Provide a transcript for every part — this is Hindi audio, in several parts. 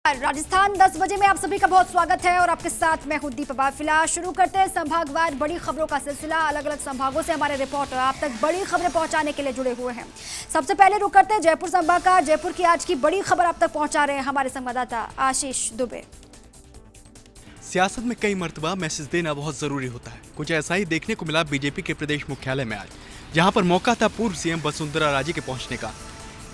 राजस्थान 10 बजे में आप सभी का बहुत स्वागत है और आपके साथ मैं हूं दीपा। फिलहाल शुरू करते हैं संभागवार बड़ी खबरों का सिलसिला। अलग अलग संभागों से हमारे रिपोर्टर आप तक बड़ी खबरें पहुंचाने के लिए जुड़े हुए हैं। सबसे पहले रुक करते हैं जयपुर संभाग का। जयपुर की आज की बड़ी खबर आप तक पहुंचा रहे हैं हमारे संवाददाता आशीष दुबे। सियासत में कई मर्तबा मैसेज देना बहुत जरूरी होता है। कुछ ऐसा ही देखने को मिला बीजेपी के प्रदेश मुख्यालय में आज, जहां पर मौका था पूर्व सीएम वसुंधरा राजे के पहुंचने का।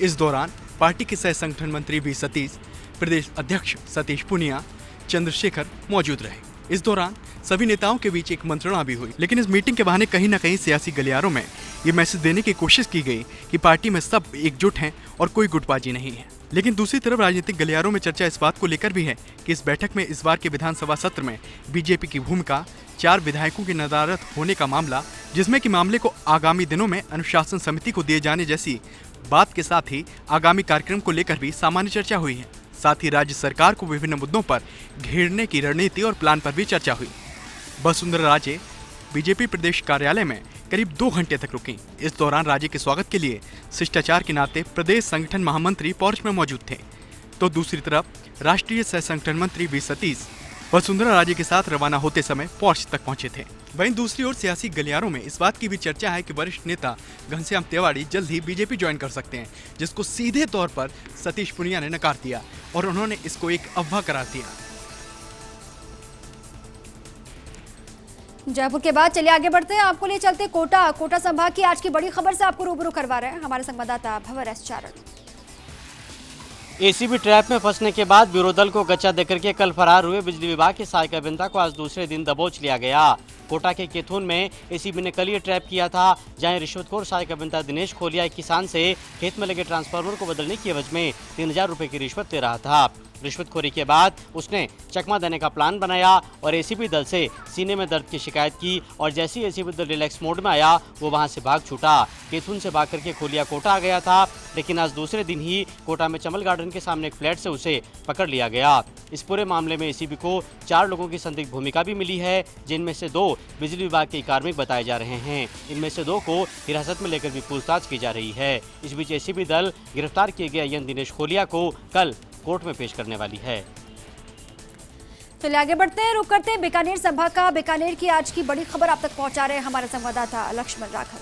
इस दौरान पार्टी के सह संगठन मंत्री वी सतीश, प्रदेश अध्यक्ष सतीश पुनिया, चंद्रशेखर मौजूद रहे। इस दौरान सभी नेताओं के बीच एक मंत्रणा भी हुई, लेकिन इस मीटिंग के बहाने कहीं न कहीं सियासी गलियारों में ये मैसेज देने की कोशिश की गई कि पार्टी में सब एकजुट हैं और कोई गुटबाजी नहीं है। लेकिन दूसरी तरफ राजनीतिक गलियारों में चर्चा इस बात को लेकर भी है कि इस बैठक में इस बार के विधानसभा सत्र में बीजेपी की भूमिका, 4 विधायकों की नदारद होने का मामला, जिसमें कि मामले को आगामी दिनों में अनुशासन समिति को दिए जाने जैसी बात के साथ ही आगामी कार्यक्रम को लेकर भी सामान्य चर्चा हुई है। साथ ही राज्य सरकार को विभिन्न मुद्दों पर घेरने की रणनीति और प्लान पर भी चर्चा हुई। वसुंधरा राजे बीजेपी प्रदेश कार्यालय में करीब 2 घंटे तक रुकी। इस दौरान राजे के स्वागत के लिए शिष्टाचार के नाते प्रदेश संगठन महामंत्री पोर्च में मौजूद थे, तो दूसरी तरफ राष्ट्रीय सह संगठन मंत्री वी सतीश वसुंधरा राजे के साथ रवाना होते समय पोर्च तक पहुंचे थे। वहीं दूसरी ओर सियासी गलियारों में इस बात की भी चर्चा है कि वरिष्ठ नेता घनश्याम तिवारी जल्द ही बीजेपी ज्वाइन कर सकते हैं, जिसको सीधे तौर पर सतीश पुनिया ने नकार दिया और उन्होंने इसको एक अफवाह करार दिया। जयपुर के बाद चलिए आगे बढ़ते हैं। आपको ले चलते कोटा संभाग की आज की बड़ी खबर से आपको रूबरू करवा रहे हैं हमारे संवाददाता भंवर एस चारण। एसीबी ट्रैप में फंसने के बाद विरोधी दल को गच्चा देकर के कल फरार हुए बिजली विभाग के सहायक अभियंता को आज दूसरे दिन दबोच लिया गया। कोटा के केथुन में एसीबी ने कल ये ट्रैप किया था, जहां रिश्वतखोर सहायक अभियंता दिनेश खोलिया एक किसान से खेत में लगे ट्रांसफार्मर को बदलने की एवज में 3000 रुपए की रिश्वत ले रहा था। रिश्वतखोरी के बाद उसने चकमा देने का प्लान बनाया और एसीबी दल से सीने में दर्द की शिकायत की और जैसे ही एसीबी दल रिलैक्स मोड में आया वो वहां से भाग छूटा। केथुन से भाग करके खोलिया कोटा आ गया था, लेकिन आज दूसरे दिन ही कोटा में चमल गार्डन के सामने एक फ्लैट से उसे पकड़ लिया गया। इस पूरे मामले में एसीबी को 4 लोगों की संदिग्ध भूमिका भी मिली है, जिनमें से 2 बिजली विभाग के कार्मिक बताए जा रहे हैं। इनमें से 2 को हिरासत में लेकर भी पूछताछ की जा रही है। इस बीच एसीबी दल गिरफ्तार किए गए यन दिनेश खोलिया को कल कोर्ट में पेश करने वाली है। चलिए आगे बढ़ते हैं, रुक करते हैं बीकानेर संभाग का। बीकानेर की आज की बड़ी खबर आप तक पहुंचा रहे हैं हमारे संवाददाता लक्ष्मण राघव।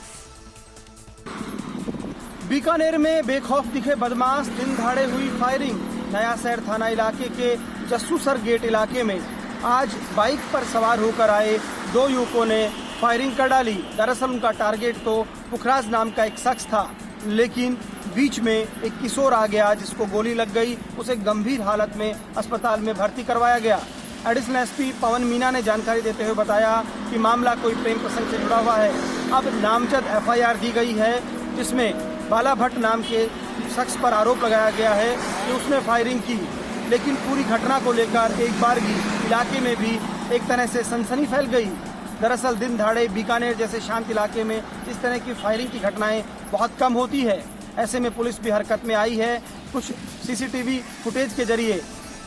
बीकानेर में बेखौफ दिखे बदमाश, दिन दहाड़े हुई फायरिंग। नया शहर थाना इलाके के जस्सूसर गेट इलाके में आज बाइक पर सवार होकर आए 2 युवकों ने फायरिंग कर डाली। दरअसल उनका टारगेट तो पुखराज नाम का एक शख्स था, लेकिन बीच में एक किशोर आ गया जिसको गोली लग गई। उसे गंभीर हालत में अस्पताल में भर्ती करवाया गया। एडिशनल एसपी पवन मीना ने जानकारी देते हुए बताया कि मामला कोई प्रेम प्रसंग से जुड़ा हुआ है। अब नामजद एफआईआर दी गई है, जिसमें बाला भट्ट नाम के शख्स पर आरोप लगाया गया है कि उसने फायरिंग की। लेकिन पूरी घटना को लेकर एक बार भी इलाके में भी एक तरह से सनसनी फैल गई। दरअसल दिन दहाड़े बीकानेर जैसे शांत इलाके में इस तरह की फायरिंग की घटनाएं बहुत कम होती है। ऐसे में पुलिस भी हरकत में आई है। कुछ सीसीटीवी फुटेज के जरिए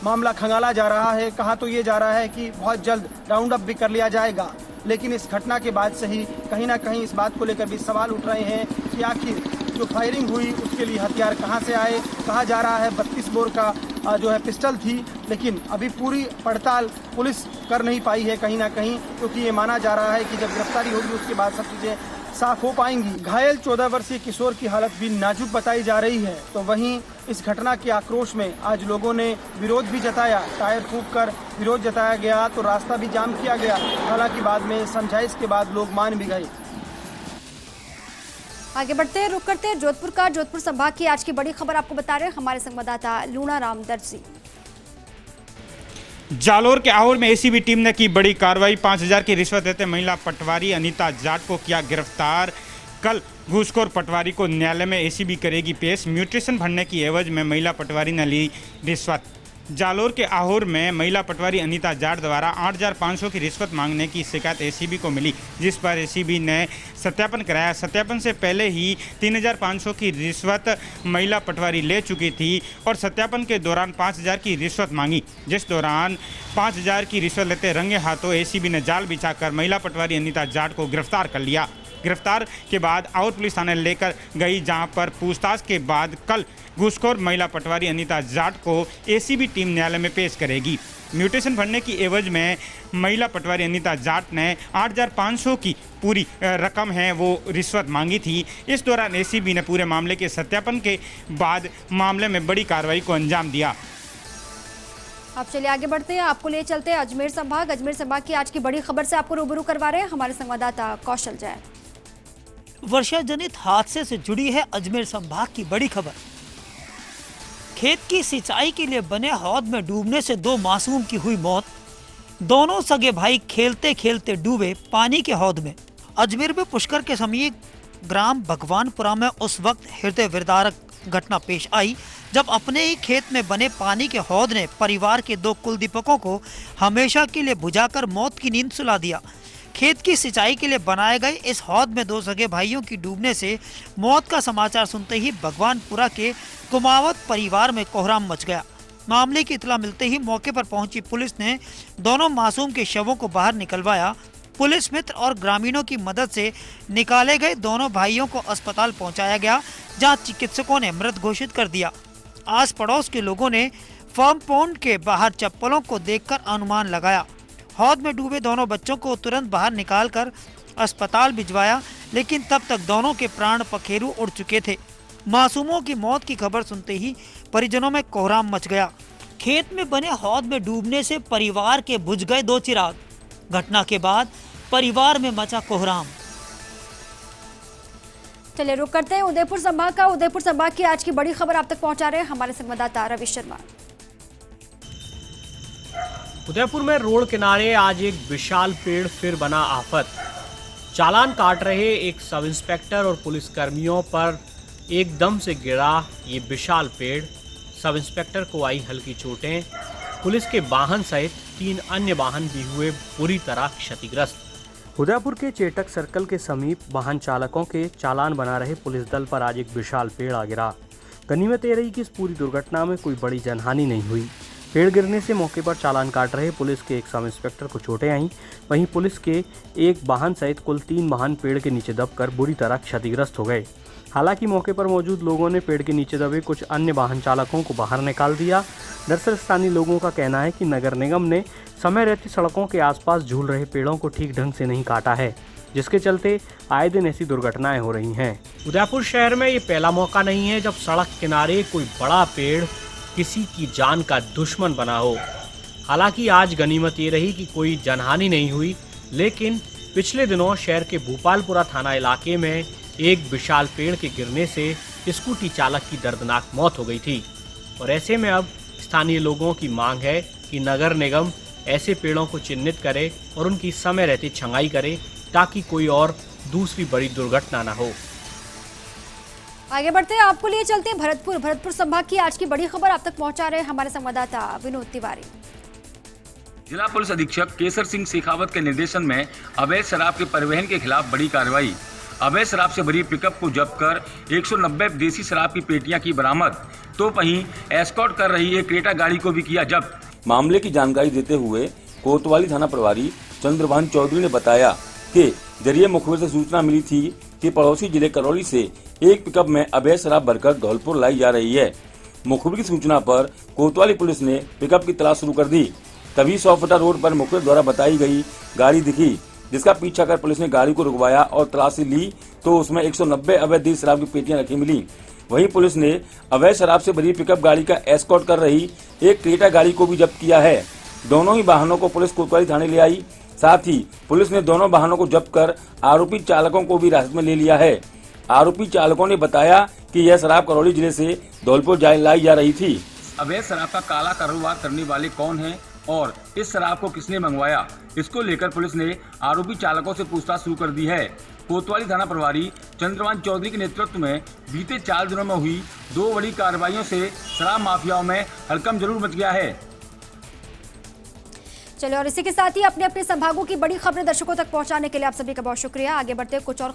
मामला खंगाला जा रहा है। कहा तो ये जा रहा है कि बहुत जल्द राउंड अप भी कर लिया जाएगा, लेकिन इस घटना के बाद से ही कहीं ना कहीं इस बात को लेकर भी सवाल उठ रहे हैं कि आखिर जो फायरिंग हुई उसके लिए हथियार कहां से आए। कहा जा रहा है 32 बोर का जो है पिस्टल थी, लेकिन अभी पूरी पड़ताल पुलिस कर नहीं पाई है कहीं ना कहीं, क्योंकि ये माना जा रहा है कि जब गिरफ्तारी होगी उसके बाद सब चीजें साफ हो पाएंगी। घायल 14 वर्षीय किशोर की हालत भी नाजुक बताई जा रही है। तो वहीं इस घटना के आक्रोश में आज लोगों ने विरोध भी जताया। टायर फूंक कर विरोध जताया गया, तो रास्ता भी जाम किया गया। हालांकि बाद में समझाइश के बाद लोग मान भी गए। आगे बढ़ते हैं, रुक करते हैं जोधपुर का। जोधपुर संभाग की आज की बड़ी खबर आपको बता रहे हैं हमारे संवाददाता लूणाराम दर्जी। जालोर के आहोर में एसीबी टीम ने की बड़ी कार्रवाई। 5000 की रिश्वत देते महिला पटवारी अनीता जाट को किया गिरफ्तार। कल घूसखोर पटवारी को न्यायालय में एसीबी करेगी पेश। म्यूटेशन भरने की एवज में महिला पटवारी ने ली रिश्वत। जालोर के आहोर में महिला पटवारी अनीता जाट द्वारा 8500 की रिश्वत मांगने की शिकायत एसीबी को मिली, जिस पर एसीबी ने सत्यापन कराया। सत्यापन से पहले ही 3500 की रिश्वत महिला पटवारी ले चुकी थी और सत्यापन के दौरान 5000 की रिश्वत मांगी, जिस दौरान 5000 की रिश्वत लेते रंगे हाथों एसीबी ने जाल बिछाकर महिला पटवारी अनीता जाट को गिरफ्तार कर लिया। गिरफ्तार के बाद और पुलिस थाने लेकर गई, जहां पर पूछताछ के बाद कल घूसखोर महिला पटवारी अनीता जाट को एसीबी टीम न्यायालय में पेश करेगी। म्यूटेशन भरने की एवज में महिला पटवारी अनीता जाट ने 8,500 की पूरी रकम है वो रिश्वत मांगी थी। इस दौरान एसीबी ने पूरे मामले के सत्यापन के बाद मामले में बड़ी कार्रवाई को अंजाम दिया। अब चलिए आगे बढ़ते हैं, आपको ले चलते हैं अजमेर संभाग। अजमेर संभाग की आज की बड़ी खबर से आपको रूबरू करवा रहे हैं हमारे संवाददाता कौशल जैन। वर्षा जनित हादसे से जुड़ी है अजमेर संभाग की बड़ी खबर। खेत की सिंचाई के लिए बने हौद में डूबने से 2 मासूम की हुई मौत। दोनों सगे भाई खेलते खेलते डूबे पानी के हौद में। अजमेर में पुष्कर के समीप ग्राम भगवानपुरा में उस वक्त हृदय विदारक घटना पेश आई जब अपने ही खेत में बने पानी के हौद ने परिवार के 2 कुलदीपकों को हमेशा के लिए बुझाकर मौत की नींद सुला दिया। खेत की सिंचाई के लिए बनाए गए इस हौद में 2 सगे भाइयों की डूबने से मौत का समाचार सुनते ही भगवानपुरा के कुमावत परिवार में कोहराम मच गया। मामले की इतला मिलते ही मौके पर पहुंची पुलिस ने दोनों मासूम के शवों को बाहर निकलवाया। पुलिस मित्र और ग्रामीणों की मदद से निकाले गए दोनों भाइयों को अस्पताल पहुंचाया गया, जहां चिकित्सकों ने मृत घोषित कर दिया। आस पड़ोस के लोगों ने फर्म पॉन्ड के बाहर चप्पलों को देखकर अनुमान लगाया। हौद में डूबे दोनों बच्चों को तुरंत बाहर निकालकर अस्पताल भिजवाया, लेकिन तब तक दोनों के प्राण पखेरु उड़ चुके थे। मासूमों की मौत की खबर सुनते ही परिजनों में कोहराम मच गया। खेत में बने हौद में डूबने से परिवार के बुझ गए 2 चिराग। घटना के बाद परिवार में मचा कोहराम। चलिए रुक करते हैं उदयपुर संभाग का। उदयपुर संभाग की आज की बड़ी खबर आप तक पहुंचा रहे हैं हमारे संवाददाता रवि शर्मा। उदयपुर में रोड किनारे आज एक विशाल पेड़ फिर बना आफत। चालान काट रहे एक सब इंस्पेक्टर और पुलिस कर्मियों पर एकदम से गिरा ये विशाल पेड़। सब इंस्पेक्टर को आई हल्की चोटें। पुलिस के वाहन सहित 3 अन्य वाहन भी हुए बुरी तरह क्षतिग्रस्त। उदयपुर के चेटक सर्कल के समीप वाहन चालकों के चालान बना रहे पुलिस दल पर आज एक विशाल पेड़ आ गिरा। गनीमत ये रही कि इस पूरी दुर्घटना में कोई बड़ी जनहानि नहीं हुई। पेड़ गिरने से मौके पर चालान काट रहे पुलिस के एक सब इंस्पेक्टर को चोटें आईं। वहीं पुलिस के एक वाहन सहित कुल 3 वाहन पेड़ के नीचे दबकर बुरी तरह क्षतिग्रस्त हो गए। हालांकि मौके पर मौजूद लोगों ने पेड़ के नीचे दबे कुछ अन्य वाहन चालकों को बाहर निकाल दिया। दरअसल स्थानीय लोगों का कहना है कि नगर निगम ने समय रहते सड़कों के आसपास झूल रहे पेड़ों को ठीक ढंग से नहीं काटा है, जिसके चलते आए दिन ऐसी दुर्घटनाएं हो रही हैं। उदयपुर शहर में ये पहला मौका नहीं है जब सड़क किनारे कोई बड़ा पेड़ किसी की जान का दुश्मन बना हो। हालांकि आज गनीमत ये रही कि कोई जनहानि नहीं हुई, लेकिन पिछले दिनों शहर के भूपालपुरा थाना इलाके में एक विशाल पेड़ के गिरने से स्कूटी चालक की दर्दनाक मौत हो गई थी। और ऐसे में अब स्थानीय लोगों की मांग है कि नगर निगम ऐसे पेड़ों को चिन्हित करे और उनकी समय रहती छंगाई करे, ताकि कोई और दूसरी बड़ी दुर्घटना न हो। आगे बढ़ते हैं, आपको लिए चलते हैं भरतपुर संभाग की आज की बड़ी खबर आप तक पहुंचा रहे हैं हमारे संवाददाता विनोद तिवारी। जिला पुलिस अधीक्षक केसर सिंह शेखावत के निर्देशन में अवैध शराब के परिवहन के खिलाफ बड़ी कार्रवाई। अवैध शराब से भरी पिकअप को जब्त कर 190 देसी शराब की पेटियां की बरामद, तो वहीं एस्कॉर्ट कर रही एक क्रेटा गाड़ी को भी किया जब्त। मामले की जानकारी देते हुए कोतवाली थाना प्रभारी चंद्रभान चौधरी ने बताया कि जरिए मुखबिर से सूचना मिली थी कि पड़ोसी जिले करौली से एक पिकअप में अवैध शराब भरकर धौलपुर लाई जा रही है। मुखबिर की सूचना पर कोतवाली पुलिस ने पिकअप की तलाश शुरू कर दी। तभी 100 फुटा रोड पर मुखबिर द्वारा बताई गई गाड़ी दिखी, जिसका पीछा कर पुलिस ने गाड़ी को रुकवाया और तलाशी ली तो उसमें 190 अवैध देसी शराब की पेटियां रखी मिली। वहीं पुलिस ने अवैध शराब से भरी पिकअप गाड़ी का एस्कॉर्ट कर रही एक क्रेटा गाड़ी को भी जब्त किया है। दोनों ही वाहनों को पुलिस कोतवाली थाने ले आई। साथ ही पुलिस ने दोनों वाहनों को जब्त कर आरोपी चालकों को भी हिरासत में ले लिया है। आरोपी चालकों ने बताया कि यह शराब करौली जिले से धौलपुर लाई जा रही थी। अवैध शराब का काला कारोबार करने वाले कौन हैं और इस शराब को किसने मंगवाया, इसको लेकर पुलिस ने आरोपी चालकों से पूछताछ शुरू कर दी है। कोतवाली थाना प्रभारी चंद्रभान चौधरी के नेतृत्व में बीते 4 दिनों में हुई 2 बड़ी कार्रवाइयों से शराब माफियाओं में हड़कंप जरूर मच गया है। चलिए और इसी के साथ ही अपने अपने संभागों की बड़ी खबरें दर्शकों तक पहुंचाने के लिए आप सभी का बहुत शुक्रिया। आगे बढ़ते कुछ और